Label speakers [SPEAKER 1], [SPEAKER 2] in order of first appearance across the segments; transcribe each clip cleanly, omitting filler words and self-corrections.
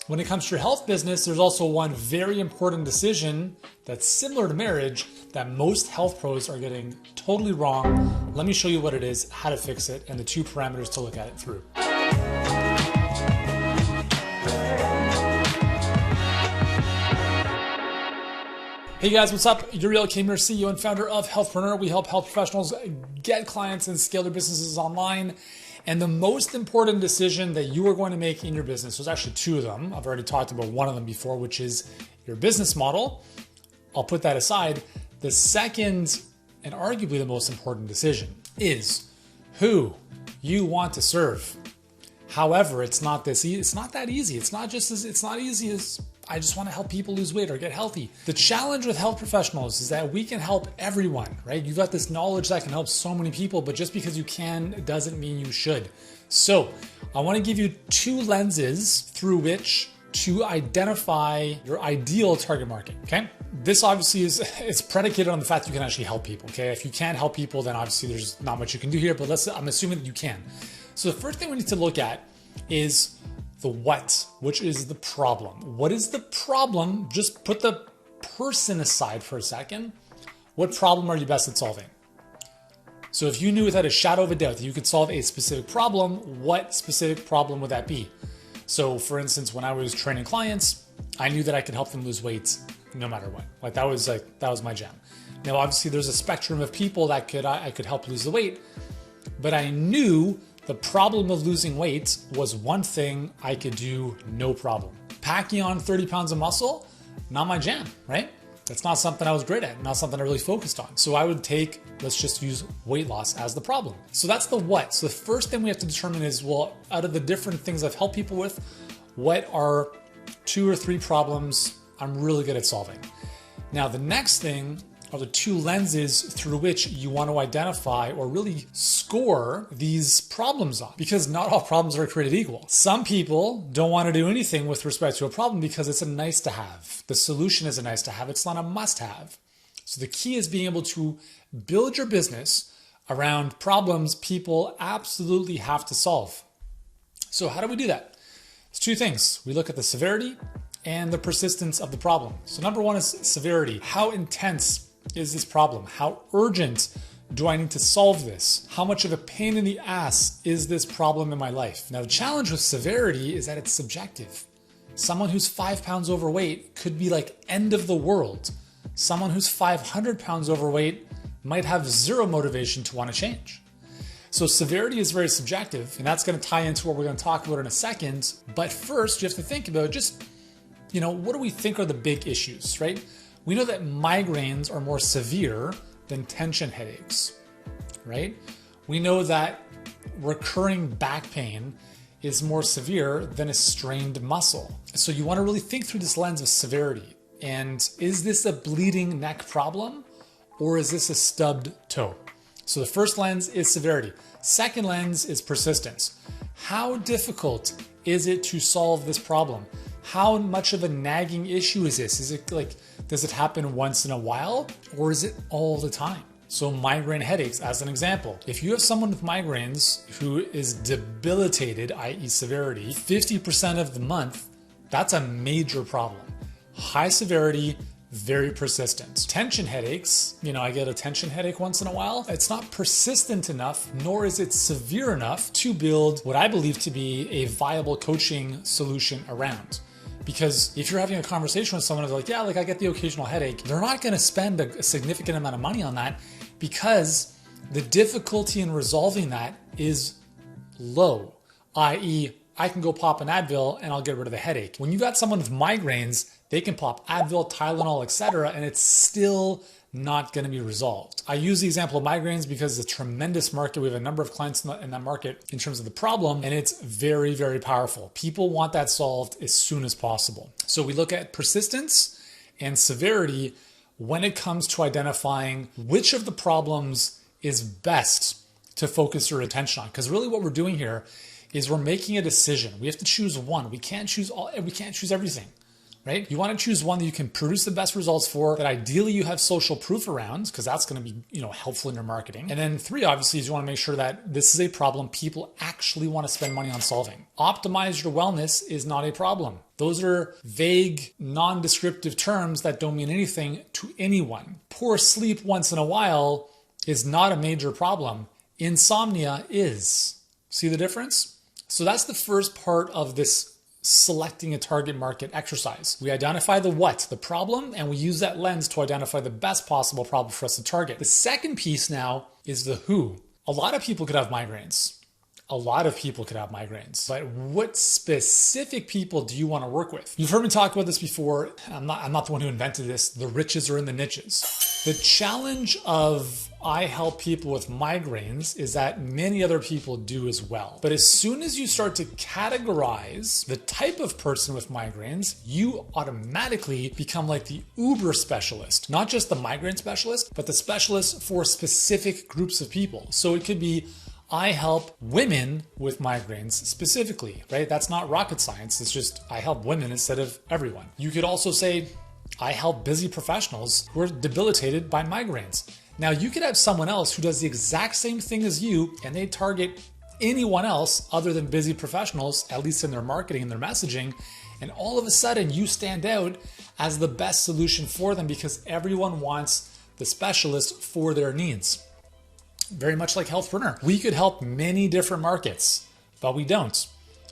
[SPEAKER 1] When it comes to your health business, there's also one very important decision that's similar to marriage that most health pros are getting totally wrong. Let me show you what it is, how to fix it, and the 2 parameters to look at it through. Hey guys, what's up? Yuri, Elkaim, CEO and founder of Healthpreneur. We help health professionals get clients and scale their businesses online. And the most important decision that you are going to make in your business, there's actually 2 of them. I've already talked about one of them before, which is your business model. I'll put that aside. The second, and arguably the most important decision, is who you want to serve. However, it's not that easy. It's not easy as I just want to help people lose weight or get healthy. The challenge with health professionals is that we can help everyone, right? You've got this knowledge that can help so many people, but just because you can doesn't mean you should. So I want to give you 2 lenses through which to identify your ideal target market, okay? This obviously it's predicated on the fact that you can actually help people, okay? If you can't help people, then obviously there's not much you can do here, but I'm assuming that you can. So the first thing we need to look at is the what, which is the problem. What is the problem? Just put the person aside for a second. What problem are you best at solving? So if you knew without a shadow of a doubt that you could solve a specific problem, what specific problem would that be? So for instance, when I was training clients, I knew that I could help them lose weight no matter what. That was my jam. Now, obviously there's a spectrum of people that I could help lose the weight, but I knew the problem of losing weight was one thing I could do no problem. Packing on 30 pounds of muscle, not my jam, right? That's not something I was great at, not something I really focused on. So I would let's just use weight loss as the problem. So that's the what. So the first thing we have to determine is, well, out of the different things I've helped people with, what are 2 or 3 problems I'm really good at solving? Now, the next thing are the 2 lenses through which you want to identify or really score these problems on, because not all problems are created equal. Some people don't want to do anything with respect to a problem because it's a nice to have. The solution is a nice to have. It's not a must have. So the key is being able to build your business around problems people absolutely have to solve. So how do we do that? It's 2 things. We look at the severity and the persistence of the problem. So number 1 is severity. How intense is this problem? How urgent do I need to solve this? How much of a pain in the ass is this problem in my life? Now, the challenge with severity is that it's subjective. Someone who's 5 pounds overweight could be like end of the world. Someone who's 500 pounds overweight might have 0 motivation to want to change. So severity is very subjective, and that's going to tie into what we're going to talk about in a second. But first, you have to think about just, what do we think are the big issues, right? We know that migraines are more severe than tension headaches, right? We know that recurring back pain is more severe than a strained muscle. So you want to really think through this lens of severity. And is this a bleeding neck problem or is this a stubbed toe? So the first lens is severity. Second lens is persistence. How difficult is it to solve this problem? How much of a nagging issue is this? Is it does it happen once in a while or is it all the time? So migraine headaches, as an example. If you have someone with migraines who is debilitated, i.e. severity, 50% of the month, that's a major problem. High severity, very persistent. Tension headaches, I get a tension headache once in a while. It's not persistent enough, nor is it severe enough to build what I believe to be a viable coaching solution around. Because if you're having a conversation with someone who's like, I get the occasional headache, they're not going to spend a significant amount of money on that because the difficulty in resolving that is low, i.e. I can go pop an Advil and I'll get rid of the headache. When you got someone with migraines, they can pop Advil, Tylenol, etc., and it's still not going to be resolved. I use the example of migraines because it's a tremendous market. We have a number of clients in that market in terms of the problem, and it's very, very powerful. People want that solved as soon as possible. So we look at persistence and severity when it comes to identifying which of the problems is best to focus your attention on. Because really what we're doing here is we're making a decision. We have to choose one. We can't choose everything. right? You want to choose one that you can produce the best results for, that ideally you have social proof around, because that's going to be, helpful in your marketing. And then 3, obviously, is you want to make sure that this is a problem people actually want to spend money on solving. Optimize your wellness is not a problem. Those are vague, non-descriptive terms that don't mean anything to anyone. Poor sleep once in a while is not a major problem. Insomnia is. See the difference? So that's the first part of this selecting a target market exercise. We identify the what, the problem, and we use that lens to identify the best possible problem for us to target. The second piece now is the who. A lot of people could have migraines. But what specific people do you want to work with? You've heard me talk about this before. I'm not the one who invented this. The riches are in the niches. The challenge of I help people with migraines is that many other people do as well. But as soon as you start to categorize the type of person with migraines, you automatically become like the uber specialist, not just the migraine specialist, but the specialist for specific groups of people. So it could be I help women with migraines specifically, right? That's not rocket science. It's just I help women instead of everyone. You could also say I help busy professionals who are debilitated by migraines. Now you could have someone else who does the exact same thing as you and they target anyone else other than busy professionals, at least in their marketing and their messaging. And all of a sudden you stand out as the best solution for them because everyone wants the specialist for their needs. Very much like Healthpreneur. We could help many different markets, but we don't.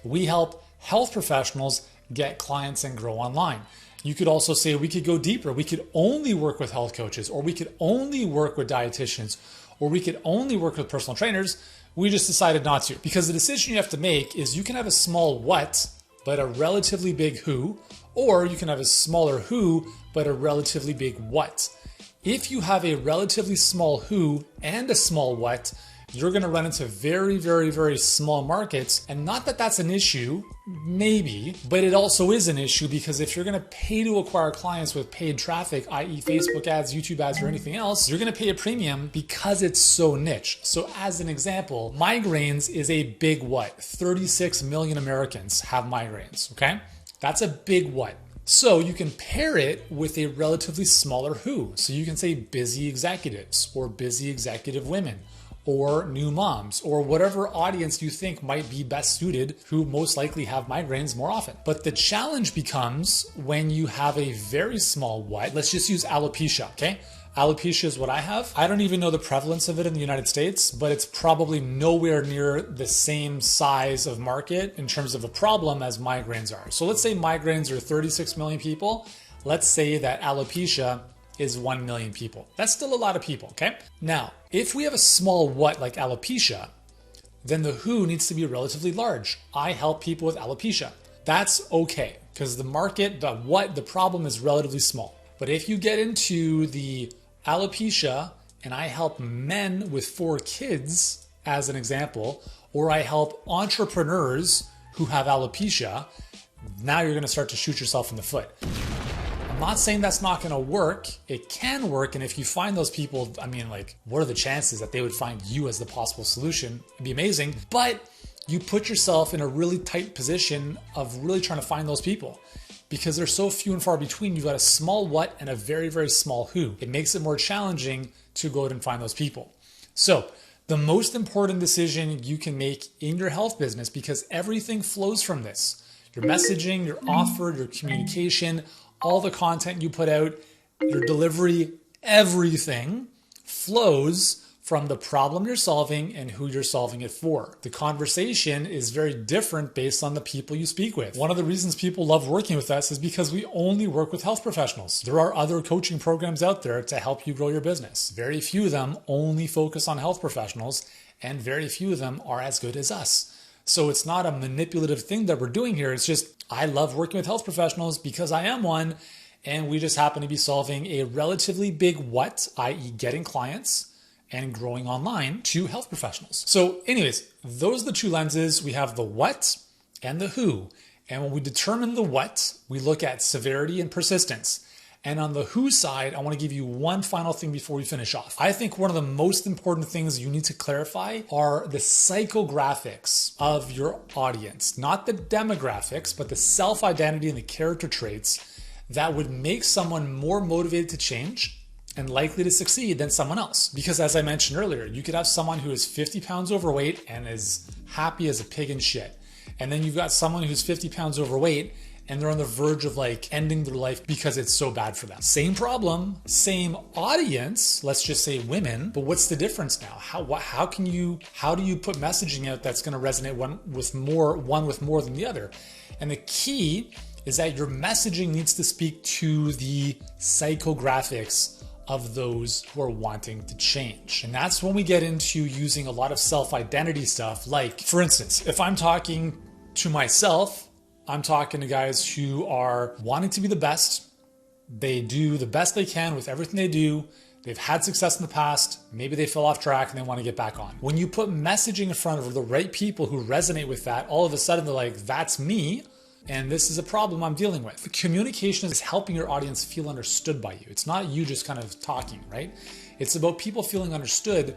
[SPEAKER 1] We help health professionals get clients and grow online. You could also say we could go deeper. We could only work with health coaches, or we could only work with dietitians, or we could only work with personal trainers. We just decided not to, because the decision you have to make is you can have a small what, but a relatively big who, or you can have a smaller who, but a relatively big what. If you have a relatively small who and a small what, you're going to run into very, very, very small markets. And not that that's an issue, maybe, but it also is an issue because if you're going to pay to acquire clients with paid traffic, i.e. Facebook ads, YouTube ads, or anything else, you're going to pay a premium because it's so niche. So as an example, migraines is a big what? 36 million Americans have migraines, okay? That's a big what. So you can pair it with a relatively smaller who. So you can say busy executives or busy executive women or new moms or whatever audience you think might be best suited who most likely have migraines more often. But the challenge becomes when you have a very small what. Let's just use alopecia, okay? Alopecia is what I have. I don't even know the prevalence of it in the United States, but it's probably nowhere near the same size of market in terms of a problem as migraines are. So let's say migraines are 36 million people. Let's say that alopecia is 1 million people. That's still a lot of people, okay? Now, if we have a small what like alopecia, then the who needs to be relatively large. I help people with alopecia. That's okay, because the market, the problem is relatively small. But if you get into the alopecia and I help men with 4 kids, as an example, or I help entrepreneurs who have alopecia, now you're going to start to shoot yourself in the foot. I'm not saying that's not going to work. It can work. And if you find those people, I mean, like, what are the chances that they would find you as the possible solution? It'd be amazing. But you put yourself in a really tight position of really trying to find those people. Because they're so few and far between, you've got a small what and a very, very small who. It makes it more challenging to go out and find those people. So the most important decision you can make in your health business, because everything flows from this, your messaging, your offer, your communication, all the content you put out, your delivery, everything flows from the problem you're solving and who you're solving it for. The conversation is very different based on the people you speak with. One of the reasons people love working with us is because we only work with health professionals. There are other coaching programs out there to help you grow your business. Very few of them only focus on health professionals, and very few of them are as good as us. So it's not a manipulative thing that we're doing here. It's just, I love working with health professionals because I am one, and we just happen to be solving a relatively big what, i.e. getting clients and growing online to health professionals. So anyways, those are the 2 lenses. We have the what and the who. And when we determine the what, we look at severity and persistence. And on the who side, I want to give you one final thing before we finish off. I think one of the most important things you need to clarify are the psychographics of your audience, not the demographics, but the self-identity and the character traits that would make someone more motivated to change and likely to succeed than someone else. Because as I mentioned earlier, you could have someone who is 50 pounds overweight and is happy as a pig in shit. And then you've got someone who's 50 pounds overweight and they're on the verge of like ending their life because it's so bad for them. Same problem, same audience, let's just say women, but what's the difference now? How do you put messaging out that's gonna resonate one with more than the other? And the key is that your messaging needs to speak to the psychographics of those who are wanting to change. And that's when we get into using a lot of self-identity stuff. Like, for instance, if I'm talking to myself, I'm talking to guys who are wanting to be the best. They do the best they can with everything they do. They've had success in the past. Maybe they fell off track and they want to get back on. When you put messaging in front of the right people who resonate with that, all of a sudden they're like, that's me. And this is a problem I'm dealing with. The communication is helping your audience feel understood by you. It's not you just kind of talking, right? It's about people feeling understood,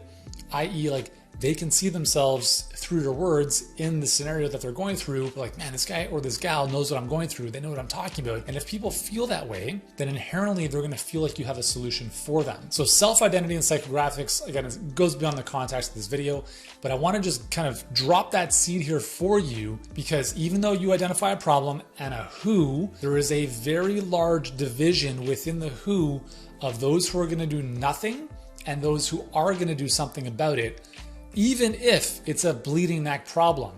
[SPEAKER 1] i.e. like they can see themselves through your words in the scenario that they're going through. Like, man, this guy or this gal knows what I'm going through. They know what I'm talking about. And if people feel that way, then inherently they're going to feel like you have a solution for them. So self-identity and psychographics, again, it goes beyond the context of this video, but I want to just kind of drop that seed here for you, because even though you identify a problem and a who, there is a very large division within the who of those who are going to do nothing and those who are going to do something about it, even if it's a bleeding neck problem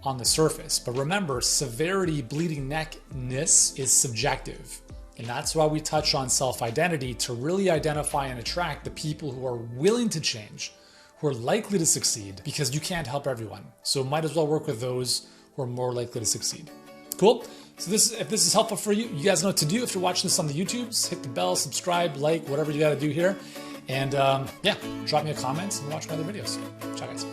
[SPEAKER 1] on the surface. But remember, severity, bleeding neckness is subjective. And that's why we touch on self-identity, to really identify and attract the people who are willing to change, who are likely to succeed, because you can't help everyone. So might as well work with those who are more likely to succeed. Cool? So if this is helpful for you, you guys know what to do. If you're watching this on the YouTubes, hit the bell, subscribe, like, whatever you got to do here. And yeah, drop me a comment and watch my other videos. Ciao, guys.